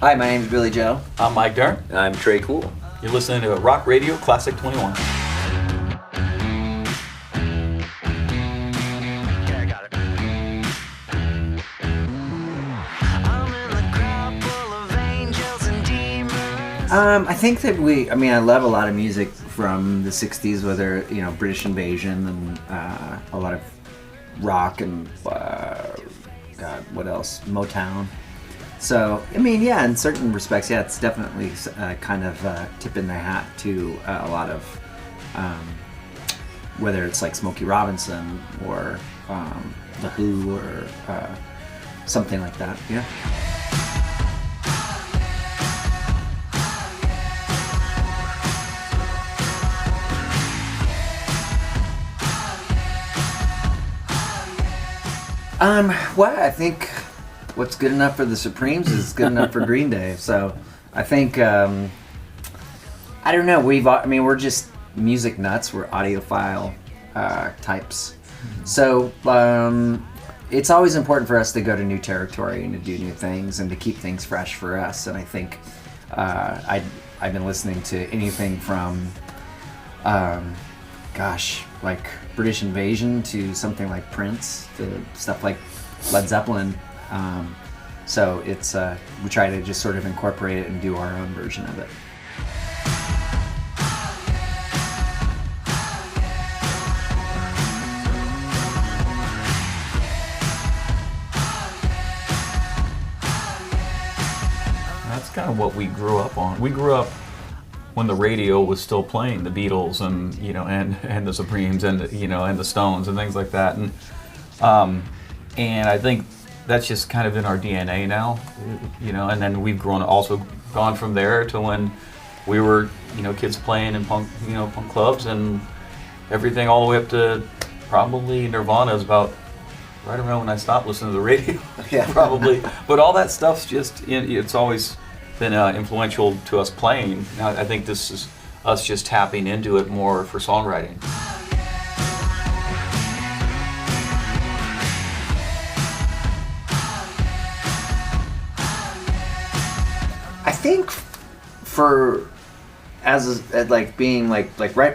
Hi, my name is Billy Joe. I'm Mike Dern. I'm Trey Cool. You're listening to Rock Radio Classic 21. I think that I love a lot of music from the 60s, whether, British Invasion and a lot of rock and, God, what else? Motown. So, in certain respects, it's definitely kind of tipping the hat to a lot of, whether it's like Smokey Robinson or The Who or something like that, yeah. I think what's good enough for the Supremes is good enough for Green Day. So I think, I don't know, we're just music nuts. We're audiophile types. So it's always important for us to go to new territory and to do new things and to keep things fresh for us. And I think I've been listening to anything from, like British Invasion to something like Prince to stuff like Led Zeppelin. So it's we try to just sort of incorporate it and do our own version of it. That's kind of what we grew up on. We grew up when the radio was still playing the Beatles and and the Supremes and and the Stones and things like that, and I think that's just kind of in our DNA now, and then we've gone from there to when we were kids playing in punk clubs and everything, all the way up to probably Nirvana is about right around when I stopped listening to the radio. Yeah. Probably, but all that stuff's just it's always been influential to us playing. Now, I think this is us just tapping into it more for songwriting. I think for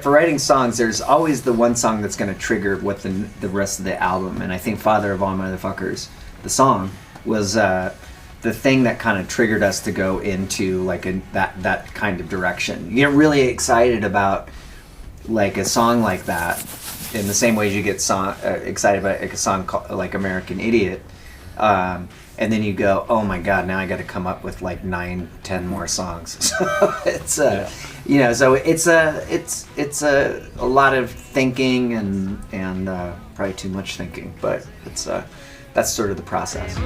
for writing songs, there's always the one song that's going to trigger what the rest of the album. And I think Father of All Motherfuckers, the song, was the thing that kind of triggered us to go into that kind of direction. You get really excited about like a song like that in the same way as you get excited about a song called, like American Idiot, and then you go, oh my God, now I got to come up with like 9-10 more songs. So it's so it's a lot of thinking and probably too much thinking, but it's that's sort of the process.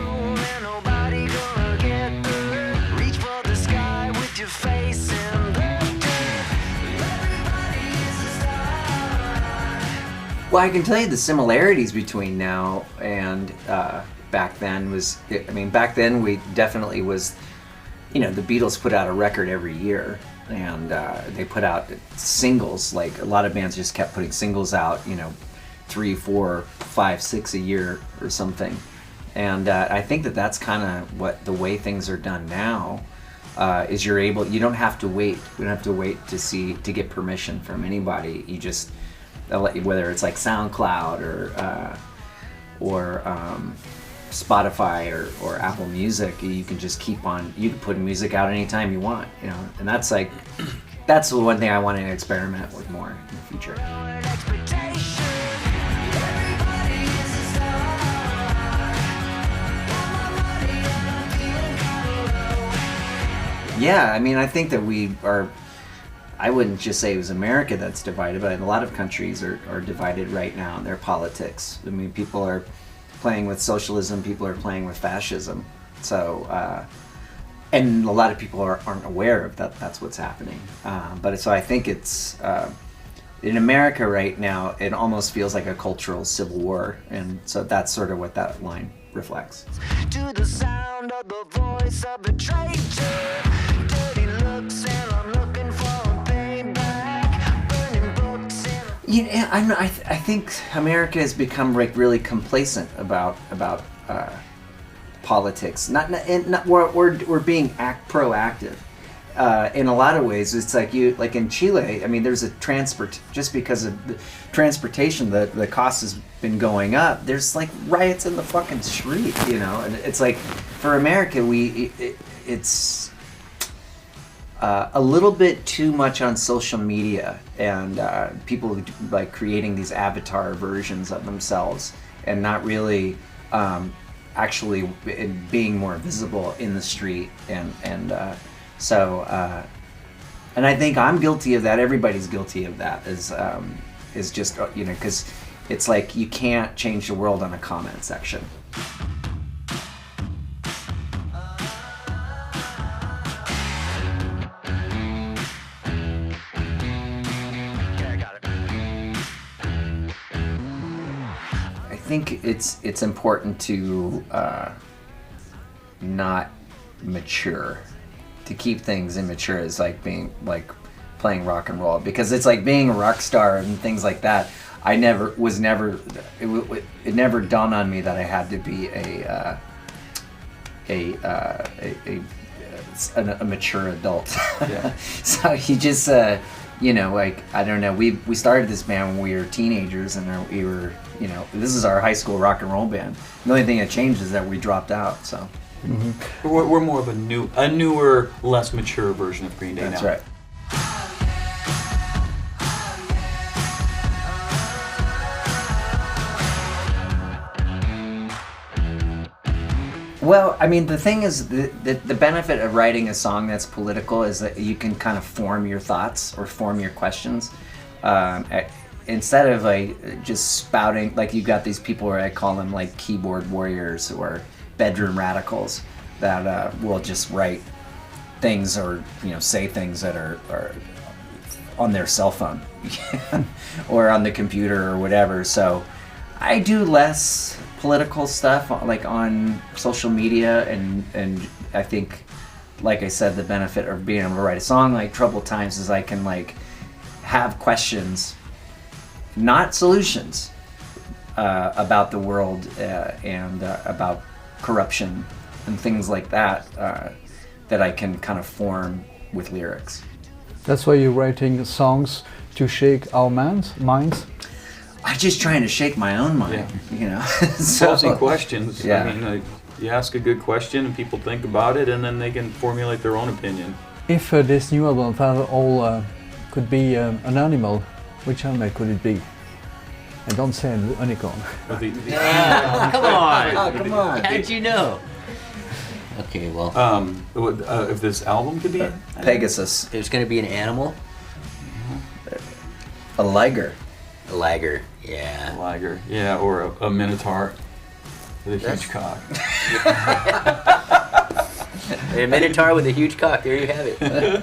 Well, I can tell you the similarities between now and back then back then we definitely was, the Beatles put out a record every year, and they put out singles. Like a lot of bands just kept putting singles out, 3, 4, 5, 6 a year or something. And I think that's kind of what the way things are done now. Is you don't have to wait. We don't have to wait to get permission from anybody. You just, whether it's like SoundCloud or Spotify or Apple Music, you can just you can put music out anytime you want, and that's the one thing I want to experiment with more in the future. Yeah, I think that I wouldn't just say it was America that's divided, but a lot of countries are divided right now in their politics. People are playing with socialism, people are playing with fascism. So, and a lot of people aren't aware of that's what's happening. So I think it's, in America right now, it almost feels like a cultural civil war. And so that's sort of what that line reflects. To the sound of the voice of a traitor. I think America has become really complacent about politics. We're being proactive. In a lot of ways, it's like like in Chile. I mean, there's a just because of the transportation, the cost has been going up. There's like riots in the fucking street, and it's like for America, it's a little bit too much on social media and people like creating these avatar versions of themselves and not really actually being more visible in the street So I think I'm guilty of that. Everybody's guilty of that. Is just because it's like you can't change the world on a comment section. I think it's important to not mature. To keep things immature is like being like playing rock and roll, because it's like being a rock star and things like that. It never dawned on me that I had to be a mature adult. Yeah. So he just like I don't know. We started this band when we were teenagers, and we were this is our high school rock and roll band. The only thing that changed is that we dropped out. So. Mm-hmm. We're more of a newer, less mature version of Green Day now. That's right. Well, I mean, the thing is, the benefit of writing a song that's political is that you can kind of form your thoughts or form your questions. Instead of like just spouting, like you've got these people where I call them like keyboard warriors or bedroom radicals that will just write things or say things that are on their cell phone or on the computer or whatever. So I do less political stuff like on social media, and I think, like I said, the benefit of being able to write a song like Troubled Times is I can like have questions, not solutions, about the world and about corruption and things like that that I can kind of form with lyrics. That's why you're writing songs to shake our minds? I'm just trying to shake my own mind, Posing questions. Yeah. I mean, you ask a good question and people think about it, and then they can formulate their own opinion. If this new album, Father All, could be an animal, which animal could it be? And don't say an unicorn. Come on! Oh, come on! How'd you know? Okay, well, if this album could be Pegasus. there's going to be an animal. A liger. A liger, yeah. a liger, or a minotaur with a huge cock. A minotaur with a huge cock, there you have it.